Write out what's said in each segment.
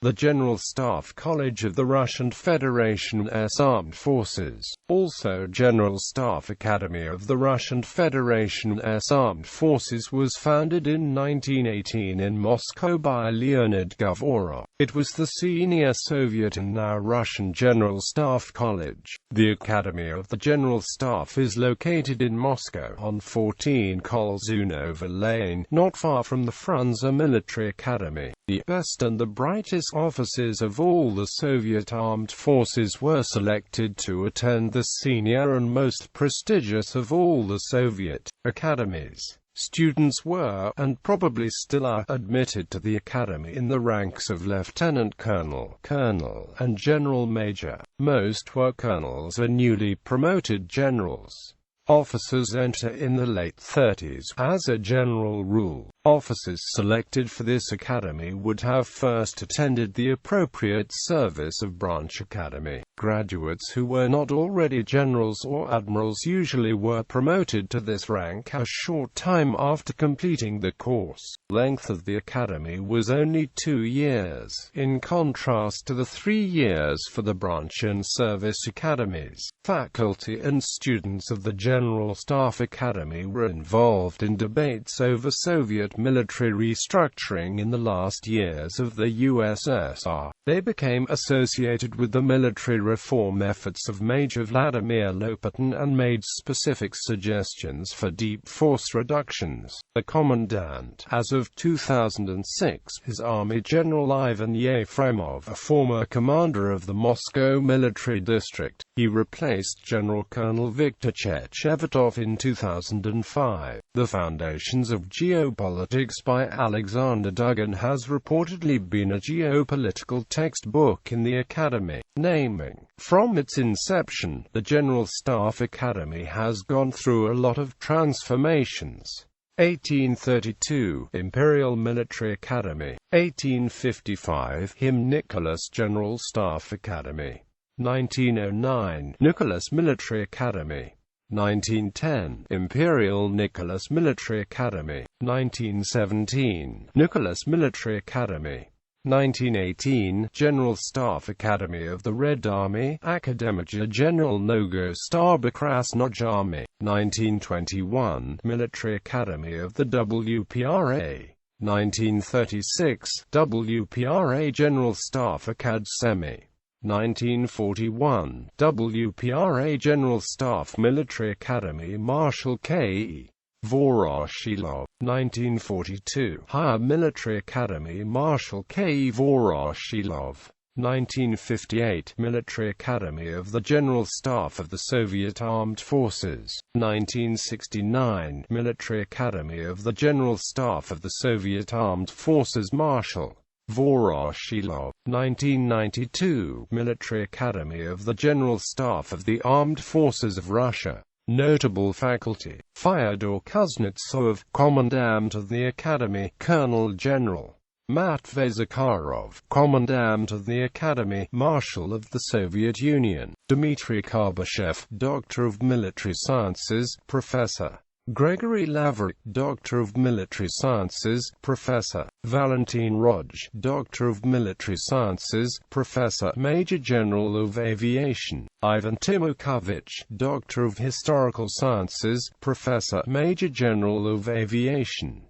the General Staff College of the Russian Federation's Armed Forces, also General Staff Academy of the Russian Federation's Armed Forces, was founded in 1918 in Moscow by Leonid Govorov. It was the senior Soviet and now Russian General Staff College. The Academy of the General Staff is located in Moscow on 14 Kholzunova Lane, not far from the Frunze Military Academy. The best and the brightest officers of all the Soviet armed forces were selected to attend the senior and most prestigious of all the Soviet academies. Students were, and probably still are, admitted to the academy in the ranks of lieutenant colonel, colonel, and general major. Most were colonels and newly promoted generals. Officers enter in the late 30s. As a general rule, officers selected for this academy would have first attended the appropriate service of branch academy. Graduates who were not already generals or admirals usually were promoted to this rank a short time after completing the course. Length of the academy was only 2 years, in contrast to the 3 years for the branch and service academies. Faculty and students of the General Staff Academy were involved in debates over Soviet military restructuring in the last years of the USSR. They became associated with the military reform efforts of Major Vladimir Lopatin and made specific suggestions for deep force reductions. The commandant, as of 2006, is Army General Ivan Yefremov, a former commander of the Moscow Military District. He replaced General Colonel Viktor Chechevatov in 2005. The Foundations of Geopolitics by Alexander Dugin has reportedly been a geopolitical textbook in the Academy. Naming. From its inception, the General Staff Academy has gone through a lot of transformations. 1832 – Imperial Military Academy. 1855 – Him Nicholas General Staff Academy. 1909 – Nicholas Military Academy. 1910 – Imperial Nicholas Military Academy. 1917 – Nicholas Military Academy. 1918 – General Staff Academy of the Red Army, Akademija General Nogo-Staba Krasnoj Army. 1921 – Military Academy of the WPRA. 1936 – WPRA General Staff Academy. 1941 – WPRA General Staff Military Academy Marshal K.E. Voroshilov. 1942 – Higher Military Academy Marshal K.E. Voroshilov. 1958 – Military Academy of the General Staff of the Soviet Armed Forces. 1969 – Military Academy of the General Staff of the Soviet Armed Forces Marshal Voroshilov. 1992 – Military Academy of the General Staff of the Armed Forces of Russia. Notable faculty: Fyodor Kuznetsov, Commandant of the Academy, Colonel General; Matvey Zakharov, Commandant of the Academy, Marshal of the Soviet Union; Dmitry Karbashev, Doctor of Military Sciences, Professor; Gregory Lavrik, Doctor of Military Sciences, Professor; Valentin Roj, Doctor of Military Sciences, Professor, Major General of Aviation; Ivan Timokovich, Doctor of Historical Sciences, Professor, Major General of Aviation.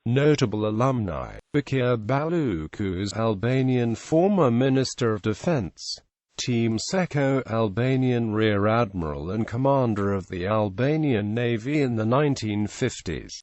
Notable alumni: Bakir Balukuz, Albanian former Minister of Defense; Tim Seko, Albanian Rear Admiral and Commander of the Albanian Navy in the 1950s.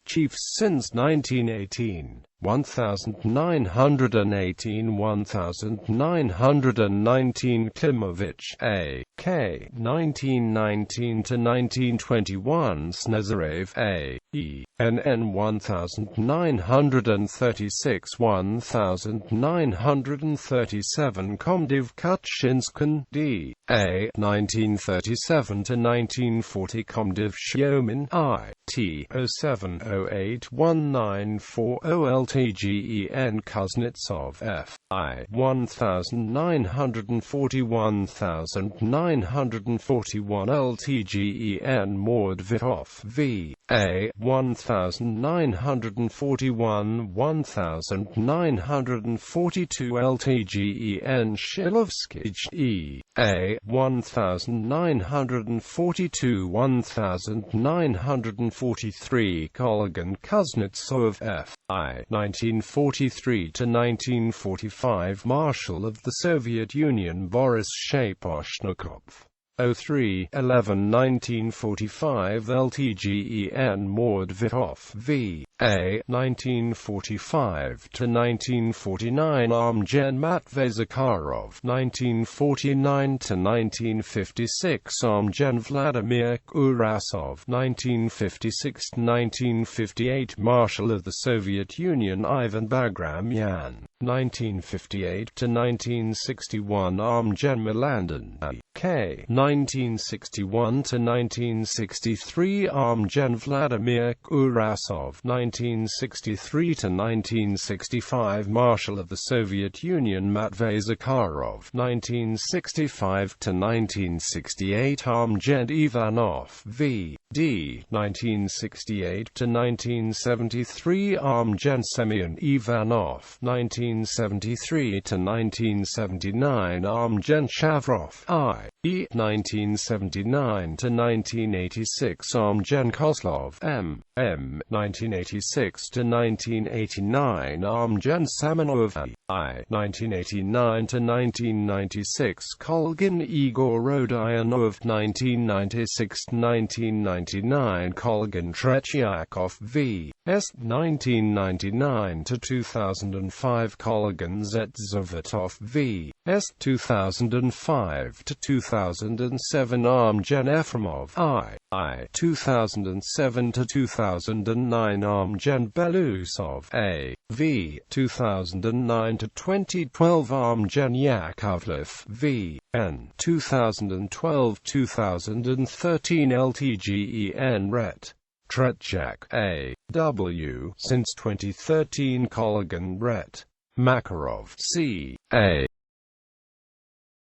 Chiefs since 1918: 1918 1919 Klimovich, A.K. 1919 to 1921 Snezarev, A.E. NN 1936 1937 Komdiv Kuchinskin, D.A. 1937 to 1940 Komdiv Shyomin, I.T. 07081940 LTGEN Kuznetsov, F.I. 1941 1941 LTGEN Mordvitov, V. A 1941 1942 LTGEN Shilovskij E A 1942 1943 Kolgan Kuznetsov F.I. 1943 to 1945 Marshal of the Soviet Union Boris Shaposhnikov 03 11 1945 LTGEN Mordvitov V.A. 1945 to 1949 Armgen Matvey Zakharov 1949 to 1956 Armgen Vladimir Kurasov 1956 to 1958 Marshal of the Soviet Union Ivan Bagramyan 1958 to 1961 Armgen Milandin K. 1961 to 1963 Armgen Vladimir Kurasov 1963 to 1965 Marshal of the Soviet Union Matvey Zakharov 1965 to 1968 Armgen Ivanov V.D. 1968 to 1973 Armgen Semyon Ivanov 1973 to 1979 Armgen Shavrov I.E. 1979 to 1986 Armgen Kozlov M.M. 1986 to 1989 Armgen Samanov I. 1989 to 1996 Kolgin Igor Rodionov 1996 to 1999 Kolgin Tretyakov V.S. 1999 to 2005 Kolgin Zetzavatov V.S. 2005 to 2007 Armgen Efremov I. 2007 to 2009 Armgen Belousov A.V. 2009 to 2012 Armgen Yakovlev V.N. 2012-2013 LTGEN Ret. Tretjak A.W. Since 2013 Kolgan Ret. Makarov C.A.